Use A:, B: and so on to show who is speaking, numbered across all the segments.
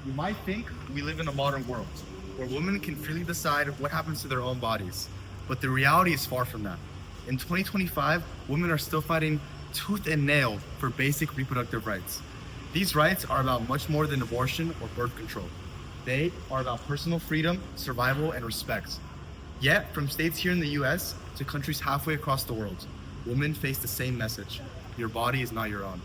A: You might think we live in a modern world where women can freely decide what happens to their own bodies, but the reality is far from that. In 2025, women are still fighting tooth and nail for basic reproductive rights. These rights are about much more than abortion or birth control. They are about personal freedom, survival, and respect. Yet, from states here in the US to countries halfway across the world, women face the same message: your body is not your own.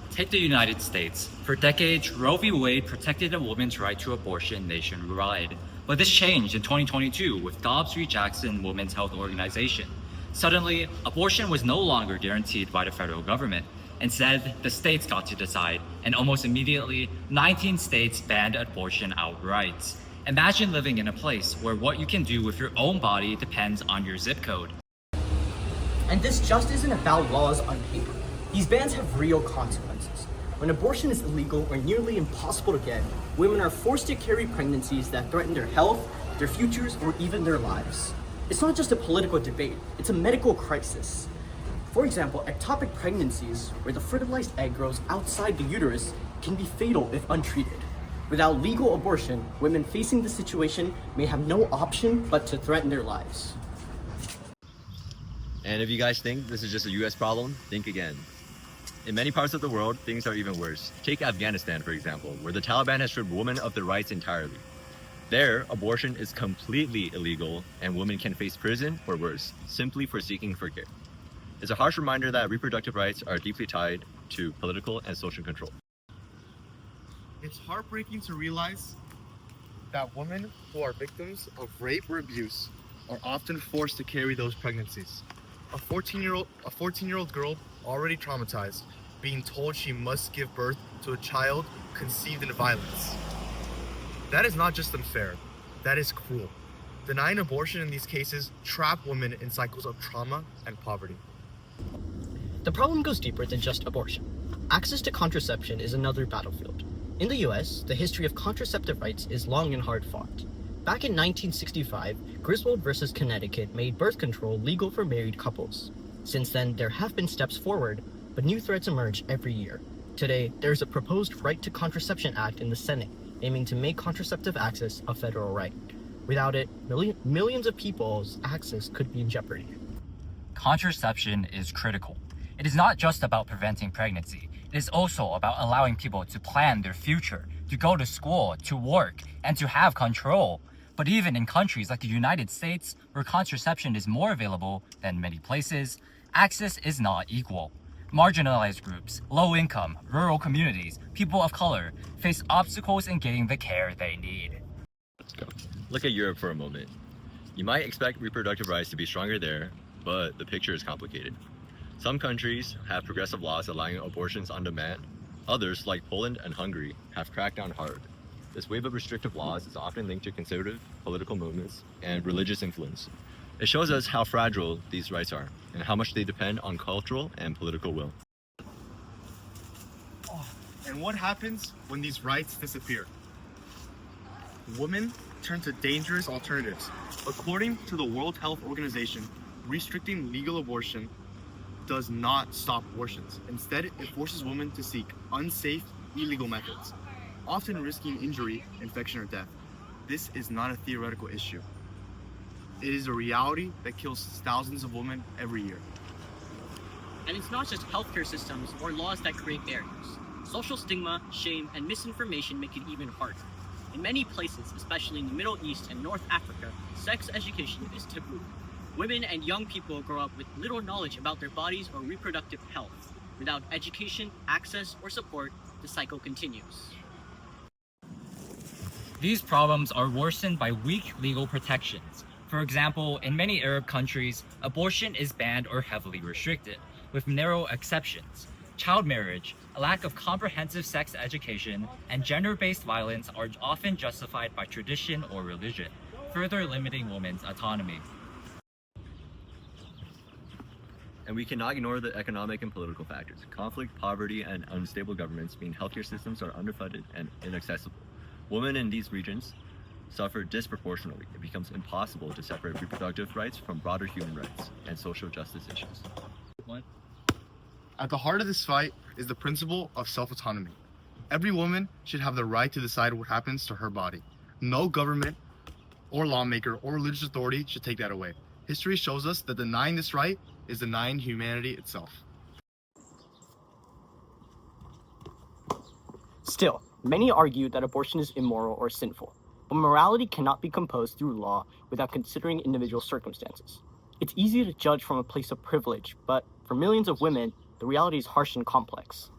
B: Take the United States. For decades, Roe v. Wade protected a woman's right to abortion nationwide. But this changed in 2022 with Dobbs v. Jackson Women's Health Organization. Suddenly, abortion was no longer guaranteed by the federal government. Instead, the states got to decide, and almost immediately, 19 states banned abortion outright. Imagine living in a place where what you can do with your own body depends on your zip code.
C: And this just isn't about laws on paper. These bans have real consequences. When abortion is illegal or nearly impossible to get, women are forced to carry pregnancies that threaten their health, their futures, or even their lives. It's not just a political debate, it's a medical crisis. For example, ectopic pregnancies, where the fertilized egg grows outside the uterus, can be fatal if untreated. Without legal abortion, women facing this situation may have no option but to threaten their lives.
D: And if you guys think this is just a US problem, think again. In many parts of the world, things are even worse. Take Afghanistan, for example, where the Taliban has stripped women of their rights entirely. There, abortion is completely illegal, and women can face prison or worse, simply for seeking for care. It's a harsh reminder that reproductive rights are deeply tied to political and social control.
A: It's heartbreaking to realize that women who are victims of rape or abuse are often forced to carry those pregnancies. A 14-year-old girl already traumatized, being told she must give birth to a child conceived in violence. That is not just unfair, that is cruel. Denying abortion in these cases trap women in cycles of trauma and poverty.
C: The problem goes deeper than just abortion. Access to contraception is another battlefield. In the US, the history of contraceptive rights is long and hard fought. Back in 1965, Griswold versus Connecticut made birth control legal for married couples. Since then, there have been steps forward, but new threats emerge every year. Today, there is a proposed Right to Contraception Act in the Senate, aiming to make contraceptive access a federal right. Without it, millions of people's access could be in jeopardy.
B: Contraception is critical. It is not just about preventing pregnancy. It is also about allowing people to plan their future, to go to school, to work, and to have control. But even in countries like the United States, where contraception is more available than many places, access is not equal. Marginalized groups, low income, rural communities, people of color face obstacles in getting the care they need.
D: Let's go. Look at Europe for a moment. You might expect reproductive rights to be stronger there, but the picture is complicated. Some countries have progressive laws allowing abortions on demand. Others, like Poland and Hungary, have cracked down hard. This wave of restrictive laws is often linked to conservative political movements and religious influence. It shows us how fragile these rights are and how much they depend on cultural and political will.
A: And what happens when these rights disappear? Women turn to dangerous alternatives. According to the World Health Organization, restricting legal abortion does not stop abortions. Instead, it forces women to seek unsafe, illegal methods, often risking injury, infection, or death. This is not a theoretical issue. It is a reality that kills thousands of women every year.
E: And it's not just healthcare systems or laws that create barriers. Social stigma, shame, and misinformation make it even harder. In many places, especially in the Middle East and North Africa, sex education is taboo. Women and young people grow up with little knowledge about their bodies or reproductive health. Without education, access, or support, the cycle continues.
B: These problems are worsened by weak legal protections. For example, in many Arab countries, abortion is banned or heavily restricted, with narrow exceptions. Child marriage, a lack of comprehensive sex education, and gender-based violence are often justified by tradition or religion, further limiting women's autonomy.
D: And we cannot ignore the economic and political factors. Conflict, poverty, and unstable governments mean healthcare systems are underfunded and inaccessible. Women in these regions suffer disproportionately. It becomes impossible to separate reproductive rights from broader human rights and social justice issues.
A: At the heart of this fight is the principle of self-autonomy. Every woman should have the right to decide what happens to her body. No government or lawmaker or religious authority should take that away. History shows us that denying this right is denying humanity itself.
C: Still, many argue that abortion is immoral or sinful, but morality cannot be composed through law without considering individual circumstances. It's easy to judge from a place of privilege, but for millions of women, the reality is harsh and complex.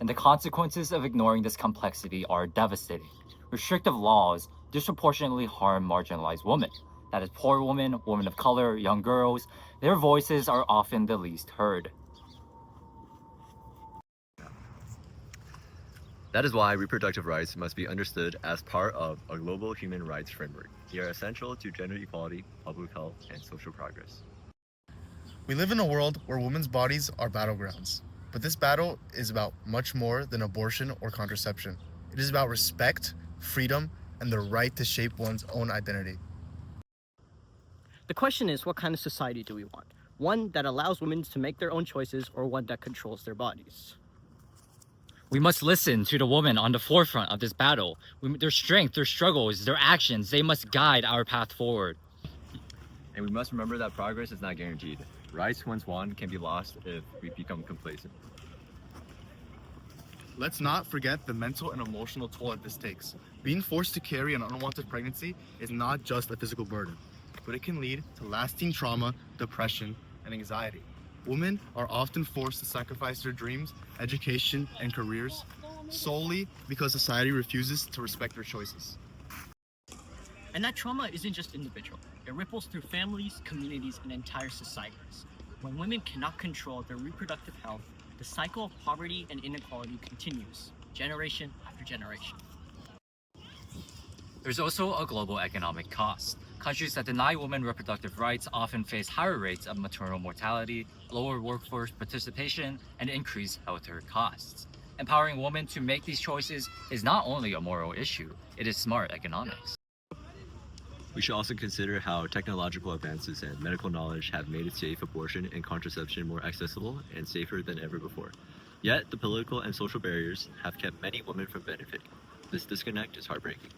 B: And the consequences of ignoring this complexity are devastating. Restrictive laws disproportionately harm marginalized women. That is, poor women, women of color, young girls. Their voices are often the least heard.
D: That is why reproductive rights must be understood as part of a global human rights framework. They are essential to gender equality, public health, and social progress.
A: We live in a world where women's bodies are battlegrounds. But this battle is about much more than abortion or contraception. It is about respect, freedom, and the right to shape one's own identity.
C: The question is, what kind of society do we want? One that allows women to make their own choices, or one that controls their bodies?
B: We must listen to the women on the forefront of this battle. Their strength, their struggles, their actions, they must guide our path forward.
D: And we must remember that progress is not guaranteed. Rights once won can be lost if we become complacent.
A: Let's not forget the mental and emotional toll that this takes. Being forced to carry an unwanted pregnancy is not just a physical burden, but it can lead to lasting trauma, depression, and anxiety. Women are often forced to sacrifice their dreams, education, and careers solely because society refuses to respect their choices.
E: And that trauma isn't just individual. It ripples through families, communities, and entire societies. When women cannot control their reproductive health, the cycle of poverty and inequality continues, generation after generation.
B: There's also a global economic cost. Countries that deny women reproductive rights often face higher rates of maternal mortality, lower workforce participation, and increased healthcare costs. Empowering women to make these choices is not only a moral issue, it is smart economics.
D: We should also consider how technological advances and medical knowledge have made safe abortion and contraception more accessible and safer than ever before. Yet, the political and social barriers have kept many women from benefiting. This disconnect is heartbreaking.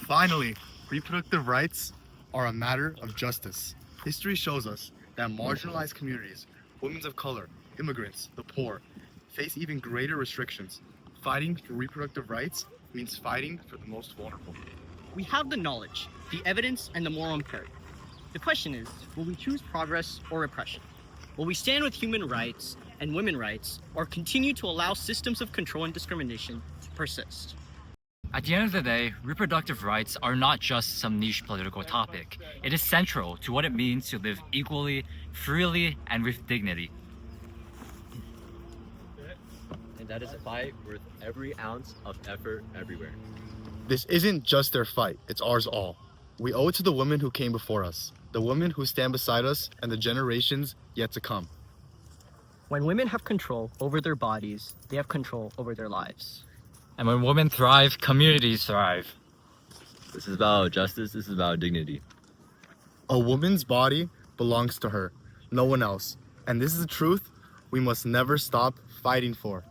A: Finally, reproductive rights are a matter of justice. History shows us that marginalized communities, women of color, immigrants, the poor, face even greater restrictions. Fighting for reproductive rights means fighting for the most vulnerable.
C: We have the knowledge, the evidence, and the moral imperative. The question is, will we choose progress or repression? Will we stand with human rights and women's rights, or continue to allow systems of control and discrimination to persist?
B: At the end of the day, reproductive rights are not just some niche political topic. It is central to what it means to live equally, freely, and with dignity.
D: And that is a fight worth every ounce of effort everywhere.
A: This isn't just their fight, it's ours all. We owe it to the women who came before us, the women who stand beside us, and the generations yet to come.
C: When women have control over their bodies, they have control over their lives.
B: And when women thrive, communities thrive.
D: This is about justice, this is about dignity.
A: A woman's body belongs to her, no one else. And this is the truth we must never stop fighting for.